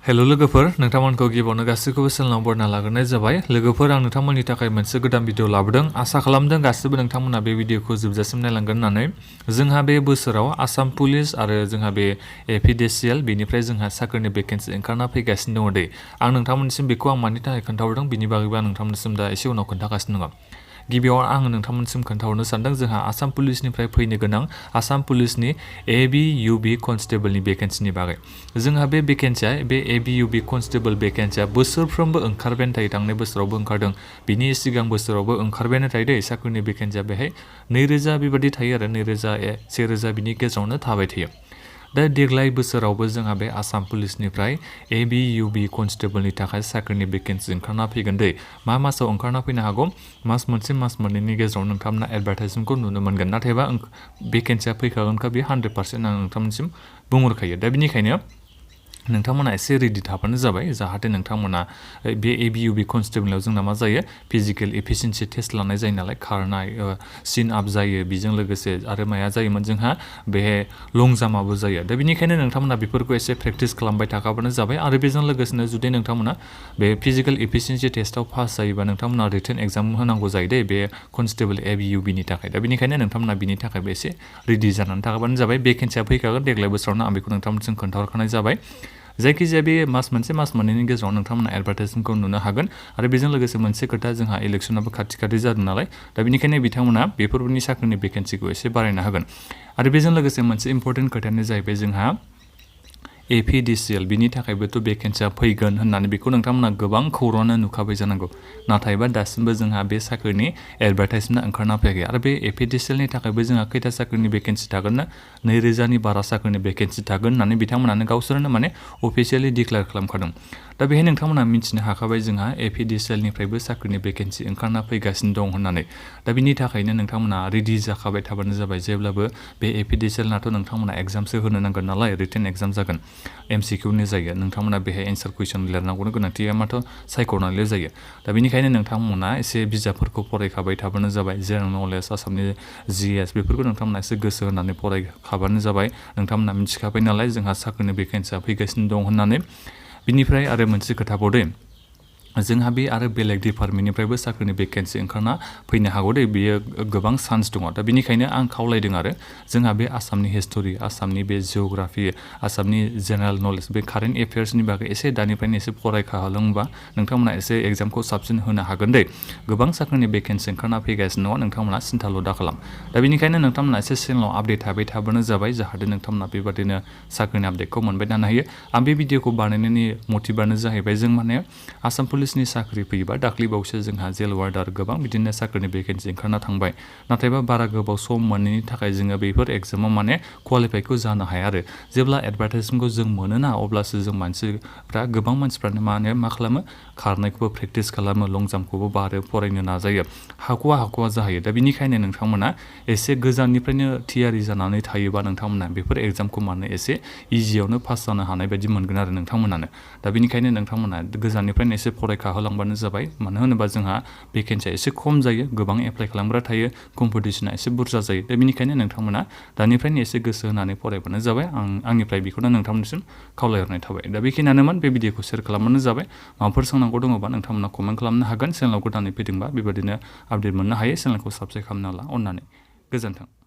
Hello लोगोफोर नोंथांमोनखौ गिबियावनो गासैखौबो चेनेलाव बरायना लाग्रोनाय जाबाय। लोगोफोर आं नोंथांमोननि थाखाय मोनसे गोदान भिडिअ लाबोदों। आसा खालामदों गासिबो नोंथांमोना बे भिडिअखौ जोबजासिम नायलांगोन होननानै। जोंहा बे बोसोराव आसाम पुलिस आरो जोंहा बे APDCL बेनिफ्राय जोंहा साख्रिनि भेकेन्सि ओंखारना फैगासिनो दङ दै। आं नोंथांमोननिसिम बेखौ आं मानि थाखाय खोन्थाहरदों बिनि बागैबो आं नोंथांमोननिसिम दा एसे उनाव खोन्थागासिनो दङ। गिबियाव आं नोंथांमोननिसिम खोन्थाहरनो सानदों जोंहा आसाम पुलिसनिफ्राय फैनो गोनां आसाम पुलिसनि ABUB कनस्टेबलनि भेकेन्सिनि बागै। जोंहा बे भेकेन्सिया बे ABUB कनस्टेबल भेकेन्सिया बोसोरफ्रोमबो ओंखारबायानो थायो। थांनाय बोसोरावबो ओंखारदों, बिनि सिगां बोसोरावबो ओंखारबायानो थायो दै। साख्रिनि भेकेन्सिया बेहाय 2000 बेबायदि थायो आरो 2000 1000 बिनि गेजेरावनो थाबाय थायो। दा देग्लाय बोसोरावबो जोंहा बे आसाम पुलिसनिफ्राय ABUB कनस्टेबलनि थाखाय साख्रिनि भेकेन्सि ओंखारना फैगोन दै। मा मासाव ओंखारना फैनो हागौ? मास मोनसे मास मोननैनि गेजेराव नोंथांमोना एडभार्टाइजमेन्टखौ नुनो मोनगोन। नाथायबा भेकेन्सिया फैखागोनखा बे 100% आं नोंथांमोनसिम बुंहरखायो। दा बेनिखायनो नोंथांमोना एसे रेडि थाबानो जाबाय, जाहाथे नोंथांमोना बे ABUB कनस्टेबलाव जोंना मा जायो फिजिकेल एफिसिएन्सि टेस्ट लानाय जायो नालाय, खारनाय सिन आप जायो, बेजों लोगोसे आरो माया जायोमोन जोंहा बे लं जाम्पआबो जायो। दा बेनिखायनो नोंथांमोना बेफोरखौ एसे प्रेक्टिस खालामबाय थाखाबानो जाबाय। आरो बेजों लोगोसेनो जुदि नोंथांमोना बे फिजिकेल एफिसिएन्सि टेस्टआव पास जायोबा नोंथांमोना रिटेन एग्जाम होनांगौ जायो दै बे कनस्टेबल ABUBनि थाखाय। दा बेनिखायनो नोंथांमोना बिनि थाखायबो एसे रेडि जानानै थाखाबानो जाबाय। भेकेन्सिया फैखागोन देग्लाय बोसोरावनो, आं बेखौ नोंथांमोनसिम खोन्थाहरखानाय जाबाय। जायखिजाया बे मास मोनसे मास मोननैनि गेजेराव नोंथांमोना एडभार्टाइजमेन्टखौ नुनो हागोन। आरो बेजों लोगोसे मोनसे खोथा, जोंहा इलेक्सनाबो खाथि जादों नालाय, दा बेनिखायनो बिथांमोना बेफोरनि साख्रिनि भेकेन्सिखौ एसे बारायना होगोन। आरो बेजों लोगोसे मोनसे इम्परटेन्ट खोथायानो जाहैबाय जोंहा APDCL बिनि थाखायबोथ' भेकेन्सिया फैगोन होननानै बेखौ नोंथांमोना गोबां खौराङानो नुखाबाय जानांगौ। नाथायबा दासिमबो जोंहा बे साख्रिनि एडभार्टाइजमेन्टआ ओंखारना फैयाखै। आरो बे APDCLनि थाखायबो जोंहा खैथा साख्रिनि भेकेन्सि थागोन ना 2000नि बारा साख्रिनि भेकेन्सि थागोन होननानै बिथांमोनानो गावसोरनो माने अफिसियेलि डिक्लेयार खालामखादों। दा बेहाय नोंथांमोना मिथिनो हाखाबाय जोंहा APDCLनिफ्रायबो साख्रिनि भेकेन्सि ओंखारना फैगासिनो दं होननानै। दा बिनि थाखायनो नोंथांमोना रेडि जाखाबाय थाबानो जाबाय। जेब्लाबो बे APDCLनाथ' नोंथांमोना एग्जामसो होनो नांगोन नालाय, रिटेन एग्जाम जागोन, MCQनि जायो। नोंथांमोना बेहाय एन्सार कुइसन लिरनांगौनि गोनांथिया माथ' सायख'नानैल' जायो। दा बेनिखायनो नोंथांमोना एसे बिजाबफोरखौ फरायखाबाय थाबानो जाबाय। जेनेरेल नलेज, आसामनि GS बेफोरखौ नोंथांमोना एसे गोसो होनानै फरायखाबानो जाबाय। नोंथांमोना मिथिखाबाय नालाय जोंहा साख्रिनि भेकेन्सिया फैगासिनो दं होननानै। बिनिफ्राय आरो मोनसे खोथाबाव दै, जोंहा बे आरो बेलेग डिपार्टमेन्टनिफ्रायबो साख्रिनि भेकेन्सि ओंखारना फैनो हागौ दै, बेयो गोबां चान्स दङ। दा बेनिखायनो आं खावलायदों आरो जोंहा बे आसामनि हिस्ट'रि, आसामनि बे जिअ'ग्राफि, आसामनि जेनेरेल नलेज, बे कारेन्ट एफेयार्सनि बागै एसे दानिफ्रायनो एसे फरायखालांबा नोंथांमोना एसे एग्जामखौ साबसिन होनो हागोन दै। गोबां साख्रिनि भेकेन्सि ओंखारना फैगासिनो दङ, नोंथांमोना सिन्थाल' दा खालाम। दा बेनिखायनो नोंथांमोना एसे चेनेलाव आपडेट थाबाय थाबानो जाबाय, जाहाथे नोंथांमोना बेबादिनो साख्रिनि आपडेटखौ मोनबाय थानो हायो। आं बे भिडिअखौ बानायनायनि मटिभानो जाहैबाय जों माने आसाम पुलिसनि साख्रि फैयोबा दाख्लैबावसो जोंहा जेल वार्डार गोबां बिदिनो साख्रिनि भेकेन्सि ओंखारना थांबाय। नाथायबा बारा गोबाव सम मोनैनि थाखाय जोङो बेफोर एग्जामाव माने क्वालिफाइखौ जानो हाया आरो। जेब्ला एडभार्टाइजमेन्टखौ जों मोनोना अब्लासो जों गोबां मानसिफ्रानो मा खालामो, खारनायखौबो प्रेक्टिस खालामो, लं जाम्पखौबो बारो, फरायनो नाजायो, हाख'वा जाहैयो। दा बेनिखायनो नोंथांमोना एसे गोजाननिफ्रायनो थियारि जानानै थायोबा नोंथांमोना बेफोर एग्जामखौ माने एसे इजियावनो पास जानो हानाय बायदि मोनगोन आरो नोंथांमोनानो। दा बेनिखायनो नोंथांमोना गोजाननिफ्रायनो एसे फरायखाहोलांबानो जाबाय। मानो होनोबा जोंहा भेकेन्सिया एसे खम जायो, गोबां एप्लाइ खालामग्रा थायो, कम्पिटिसना एसे बुरजा जायो। दा बेनिखायनो नोंथांमोना दानिफ्रायनो एसे गोसो होनानै फरायबानो जाबाय। आंनिफ्राय बेखौनो नोंथांमोननिसिम खावलायहरनाय थाबाय। दा बेखिनियानोमोन, बे भिडिअखौ शेयार खालामबानो जाबाय। माबाफोर सोंनांगौ दङबा नोंथांमोना कमेन्ट खालामनो हागोन। चेनेलाव गोदानै फैदोंबा बेबादिनो आपडेट मोननो हायो। चेनेलखौ साबस्क्राइब खालामना ला अननानै। गोजोन्थों।